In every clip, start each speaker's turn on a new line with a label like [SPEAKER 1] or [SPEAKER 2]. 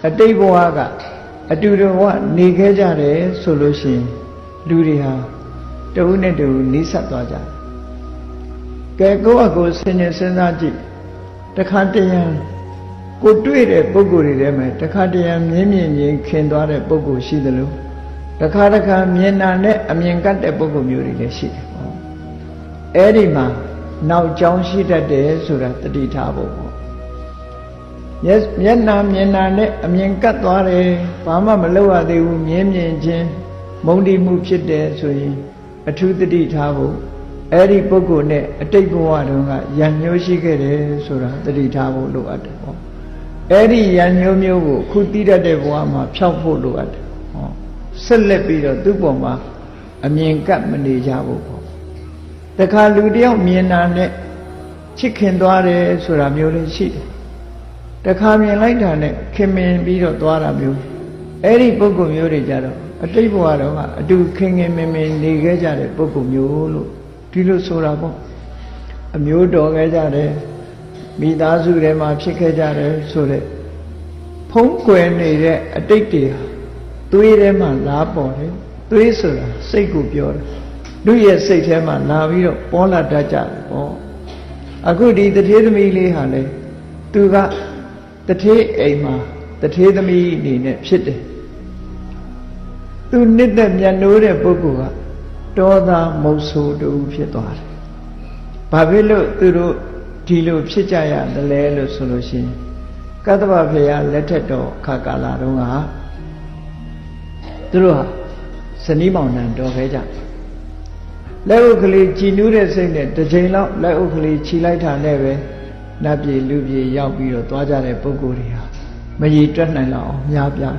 [SPEAKER 1] အတိတ်ဘဝကအတူတူဘဝနေခဲ့ကြတယ်ဆိုလို့ရှိရင်လူတွေဟာတဦးနဲ့တဦးနီးစပ်သွားကြတယ်ကဲကိုယ့်အကိုစဉ်းကျင်စဉ်းစားကြည့်တခါတရံကိုတွေ့တဲ့ပုဂ္ဂိုလ်တွေထဲမှာတခါတရံမြင်းမြင်ချင်းခင်သွားတဲ့ပုဂ္ဂိုလ်ရှိသလိုတခါတခါမြင်နာနဲ့အမြင်ကတ်တဲ့ပုဂ္ဂိုလ်မျိုးတွေလည်းရှိတယ်ပေါ့အဲ့ဒီမှာနောက်ကြောင်းရှိတတ်တယ်ဆိုတာတတိထားဖို့ပေါ့မျက်နာမြင်နာနဲ့အမြင်ကတ်သွားတယ်ဘာမှမလုပ်ရသေးဘူးမြင်မြင်ချင်းမုန်းတိမှုဖြစ်တယ်ဆိုရင်အထူးတတိထားဖို့အဲ့ဒီပုဂ္ဂိုလ်နဲ့အတိတ်ဘဝတုန်းကယဉ်ညိုးရှိခဲ့တယ်ဆိုတာတတိထားဖို့လိုအပ်တယ်ပေါ့အဲ့ဒီယဉ်ညိုးမျိုးကိုခုတည်တတ်တဲ့ဘဝမှာဖြောက်ဖို့လိုအပ်တယ်ဟောဆက်လက်ပြီးတော့သူ့ပေါ်မှာအမြင်ကပ်မနေကြဘူးပေါ့တခါလူတယောက်မြင်တာနဲ့ချစ်ခင်သွားတယ်ဆိုတာမျိုးလေးရှိတယ်တခါမြင်လိုက်တာနဲ့ခင်မင်ပြီးတော့သွားတာမျိုးအဲ့ဒီပုဂ္ဂိုလ်မျိုးတွေကြတော့အတိတ်ဘဝတော့ကအတူခင်ခင်မင်မင်နေခဲ့ကြတဲ့ပုဂ္ဂိုလ်မျိုးလို့ဒီလိုဆိုတာပေါ့အမျိုးတော်ခဲ့ကြတယ်မိသားစုထဲမှာဖြစ်ခဲ့ကြတယ်ဆိုတဲ့ဖုံးကွယ်နေတဲ့အတိတ်တွေသွေးထဲမှာလာပေါ်တယ်သွေးဆိုတာစိတ်ကိုပြောတယ်လူရဲ့စိတ်ထဲမှာလာပြီးတော့ပေါ်လာတတ်ကြတယ်ပေါ့အခုဒီတထေးသမီးလေးဟာလေသူကတထေးအိမ်မှာတထေးသမီးအနေနဲ့ဖြစ်တယ်သူနှစ်သက်မြတ်နိုးတဲ့ပုဂ္ဂိုလ်ကတောသားမုတ်ဆိုးတူဖြစ်သွားတယ်ဘာဖြစ်လို့သူတို့ဒီလိုဖြစ်ကြရတယ်လဲလို့ဆိုလို့ရှိရင်ကတ္တဗဖေယလက်ထက်တော်အခါကာလတုန်းကသူတို့ဟာဇနီးမောင်နှံတော်ခဲ့ကြလက်ဥကလေးကြည်နူးတဲ့စိတ်နဲ့တစ်ချိန်လောက်လက်ဥကလေးခြိလိုက်တာနဲ့ပဲနတ်ပြည်လူပြည်ရောက်ပြီးတော့သွားကြတဲ့ပုဂ္ဂိုလ်တွေဟာမရည်တွက်နိုင်လောက်အောင်များပြား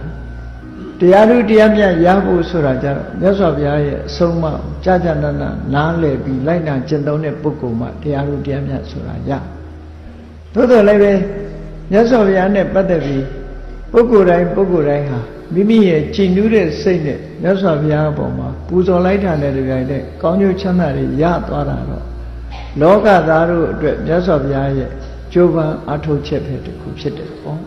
[SPEAKER 1] တရားသူတရားမြတ်ရဖို့ဆိုတာကြတော့မြတ်စွာဘုရားရဲ့အဆုံးအမကြာကြာနာနာနားလည်ပြီးလိုက်နာကျင့်သုံးတဲ့ပုဂ္ဂိုလ်မှတရားသူတရားမြတ်ဆိုတာရသို့တော်လည်းပဲမြတ်စွာဘုရားနဲ့ပတ်သက်ပြီးပုဂ္ဂိုလ်တိုင်းဟာမိမိရဲ့ကြည်နူးတဲ့စိတ်နဲ့မြတ်စွာဘုရားအပေါ်မှာပူဇော်လိုက်တာနဲ့တပြိုင်တည်းကောင်းကျိုးချမ်းသာတွေရသွားတာတော့လောကသားတို့အတွက်မြတ်စွာဘုရားရဲ့ကြိုးပမ်းအားထုတ်ချက်ပဲတစ်ခုဖြစ်တယ်ပေါ့